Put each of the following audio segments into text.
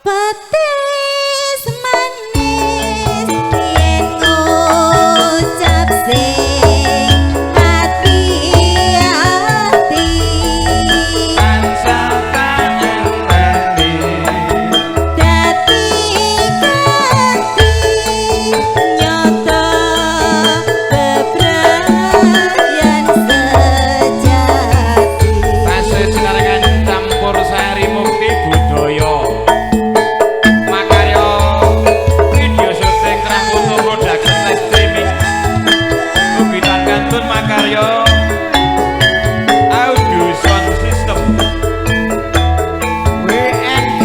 Petis manis yen ngucap sing hati-hati tansah kangen dadi ganti nyoto bebrayan sejati tasih sinarengan campur sari mukti budaya makarya video syuting Ramono Production live streaming Lubitan Kantun makarya audio sound system WNG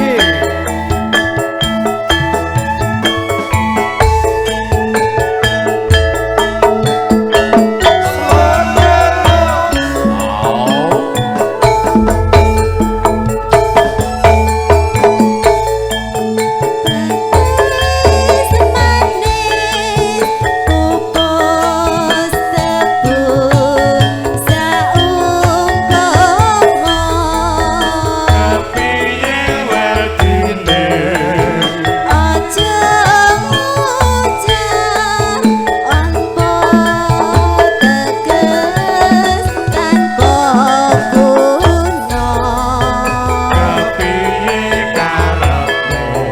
Petis manis kukus tebu saumpama kepiye werdine aja ngucap tanpa teges tanpa guna kepiye karepmu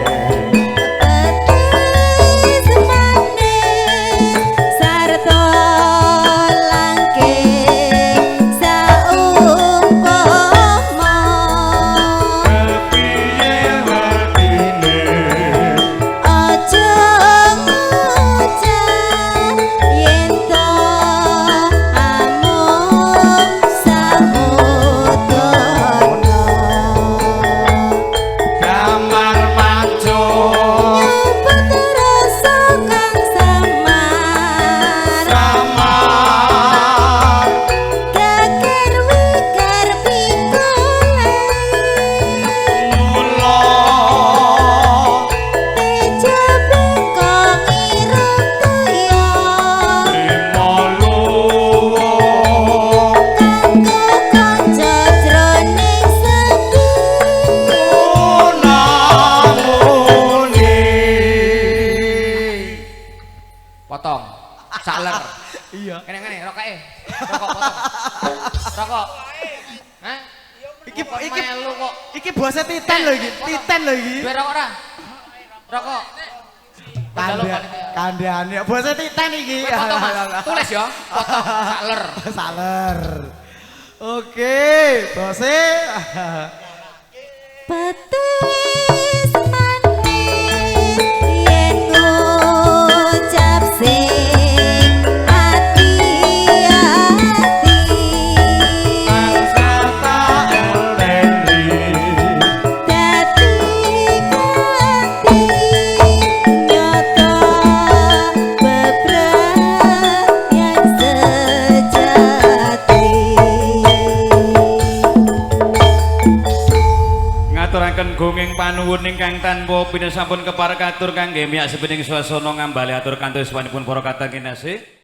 petis manis sarta langking saumpama kepiye werdine aja ngucap yen to amung samudana damar maco nyumput rasa kang samar samar geger wigar pikulai mula teja bengkong ireng toya rimoluwo kanggo kanca jroning sepi namuni potong saler Iya. ngene rokoke rokok potong rokok hah Iki Kok iki melu kok iki bose titen lho iki. Titen lho iki. duwe rokok ora rokok Kandhane bose titen iki. Kowe potong Mas. Tulis ya potong saler Saler. Oke, bose. petis manis yen ngucap sing hati-hati tansah tak eleni dadi ganti nyoto bebrayan sejati ngaturaken gunging panuwun ingkang tanpa pinasampun kepareng katur kangge miyak sepening swasana ngambali atur kantos wanipun para katang kinasih.